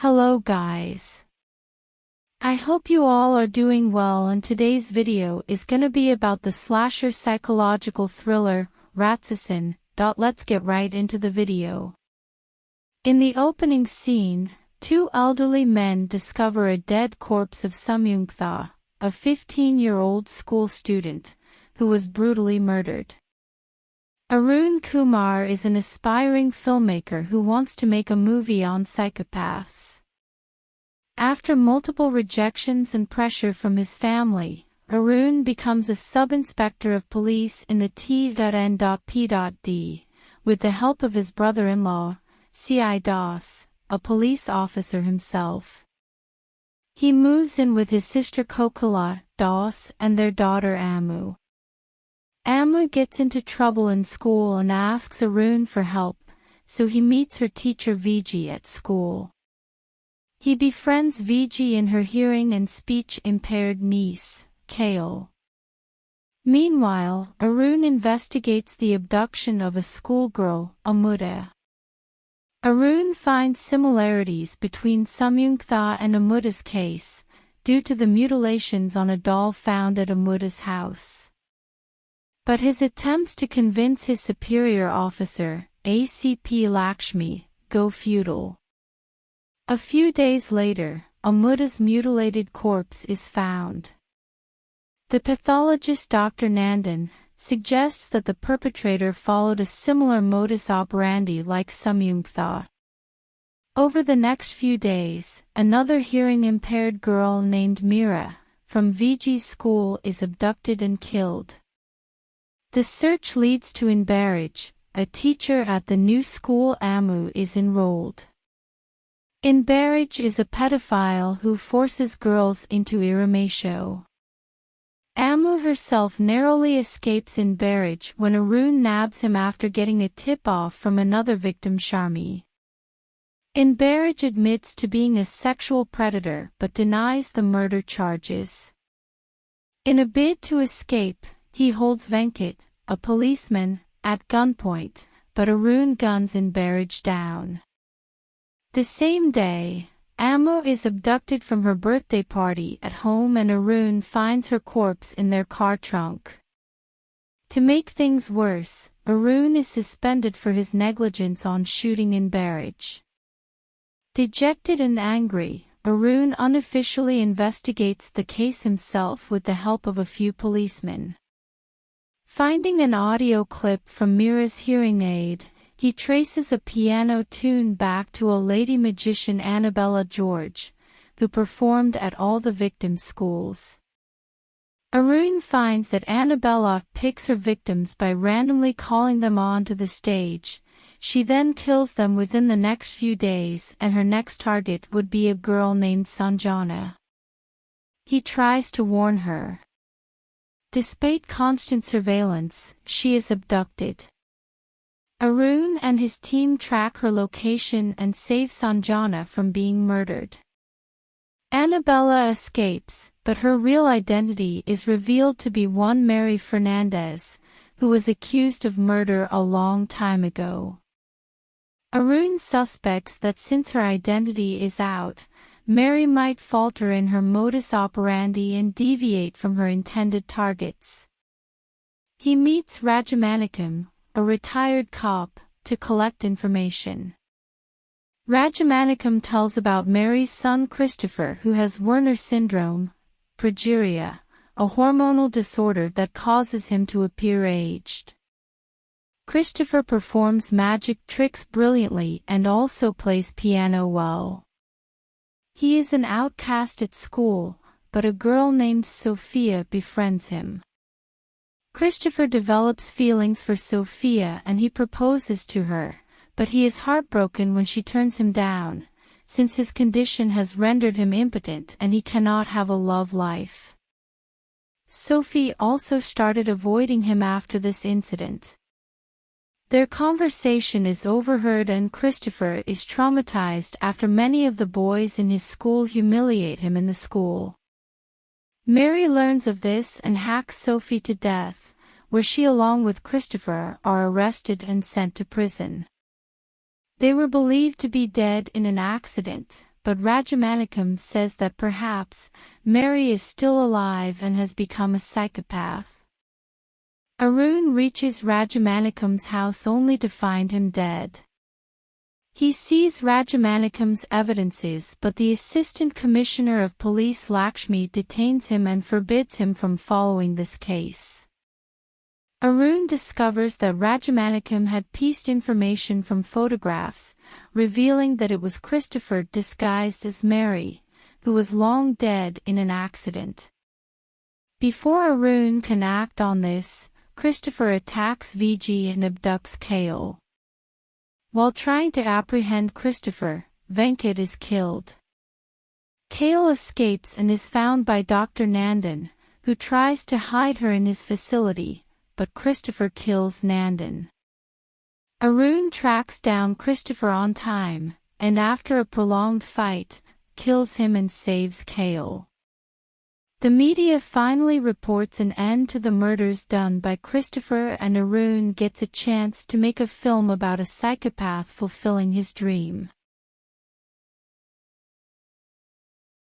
Hello guys. I hope you all are doing well, and today's video is gonna be about the slasher psychological thriller, Ratsasan. Let's get right into the video. In the opening scene, two elderly men discover a dead corpse of Samyungtha, a 15-year-old school student, who was brutally murdered. Arun Kumar is an aspiring filmmaker who wants to make a movie on psychopaths. After multiple rejections and pressure from his family, Arun becomes a sub-inspector of police in the T.N.P.D, with the help of his brother-in-law, C.I. Das, a police officer himself. He moves in with his sister Kokila, Das, and their daughter Amu. Amu gets into trouble in school and asks Arun for help, so he meets her teacher Vijay at school. He befriends Vijay and her hearing and speech-impaired niece, Kale. Meanwhile, Arun investigates the abduction of a schoolgirl, Amudha. Arun finds similarities between Samyungtha and Amudha's case, due to the mutilations on a doll found at Amudha's house. But his attempts to convince his superior officer, ACP Lakshmi, go futile. A few days later, Amudha's mutilated corpse is found. The pathologist Dr. Nandan suggests that the perpetrator followed a similar modus operandi like Samyungtha. Over the next few days, another hearing-impaired girl named Meera, from Vijay's school, is abducted and killed. The search leads to in Barrage, a teacher at the new school Amu is enrolled. In Barrage is a pedophile who forces girls into Iramasho. Amu herself narrowly escapes in Barrage when Arun nabs him after getting a tip-off from another victim, Sharmi. In Barrage admits to being a sexual predator but denies the murder charges. In a bid to escape, he holds Venkat, a policeman, at gunpoint, but Arun guns in Barrage down. The same day, Amu is abducted from her birthday party at home and Arun finds her corpse in their car trunk. To make things worse, Arun is suspended for his negligence on shooting in Barrage. Dejected and angry, Arun unofficially investigates the case himself with the help of a few policemen. Finding an audio clip from Meera's hearing aid, he traces a piano tune back to a lady magician, Annabella George, who performed at all the victims' schools. Arun finds that Annabella picks her victims by randomly calling them onto the stage. She then kills them within the next few days, and her next target would be a girl named Sanjana. He tries to warn her. Despite constant surveillance, she is abducted. Arun and his team track her location and save Sanjana from being murdered. Annabella escapes, but her real identity is revealed to be one Mary Fernandez, who was accused of murder a long time ago. Arun suspects that since her identity is out, Mary might falter in her modus operandi and deviate from her intended targets. He meets Rajamanikam, a retired cop, to collect information. Rajamanikam tells about Mary's son Christopher, who has Werner syndrome, progeria, a hormonal disorder that causes him to appear aged. Christopher performs magic tricks brilliantly and also plays piano well. He is an outcast at school, but a girl named Sophia befriends him. Christopher develops feelings for Sophia and he proposes to her, but he is heartbroken when she turns him down, since his condition has rendered him impotent and he cannot have a love life. Sophie also started avoiding him after this incident. Their conversation is overheard and Christopher is traumatized after many of the boys in his school humiliate him in the school. Mary learns of this and hacks Sophie to death, where she along with Christopher are arrested and sent to prison. They were believed to be dead in an accident, but Rajamanikam says that perhaps Mary is still alive and has become a psychopath. Arun reaches Rajamanikam's house only to find him dead. He sees Rajamanikam's evidences, but the Assistant Commissioner of Police Lakshmi detains him and forbids him from following this case. Arun discovers that Rajamanikam had pieced information from photographs, revealing that it was Christopher disguised as Mary, who was long dead in an accident. Before Arun can act on this, Christopher attacks VG and abducts KO. While trying to apprehend Christopher, Venkat is killed. KO escapes and is found by Dr. Nandan, who tries to hide her in his facility, but Christopher kills Nandan. Arun tracks down Christopher on time, and after a prolonged fight, kills him and saves KO. The media finally reports an end to the murders done by Christopher, and Arun gets a chance to make a film about a psychopath fulfilling his dream.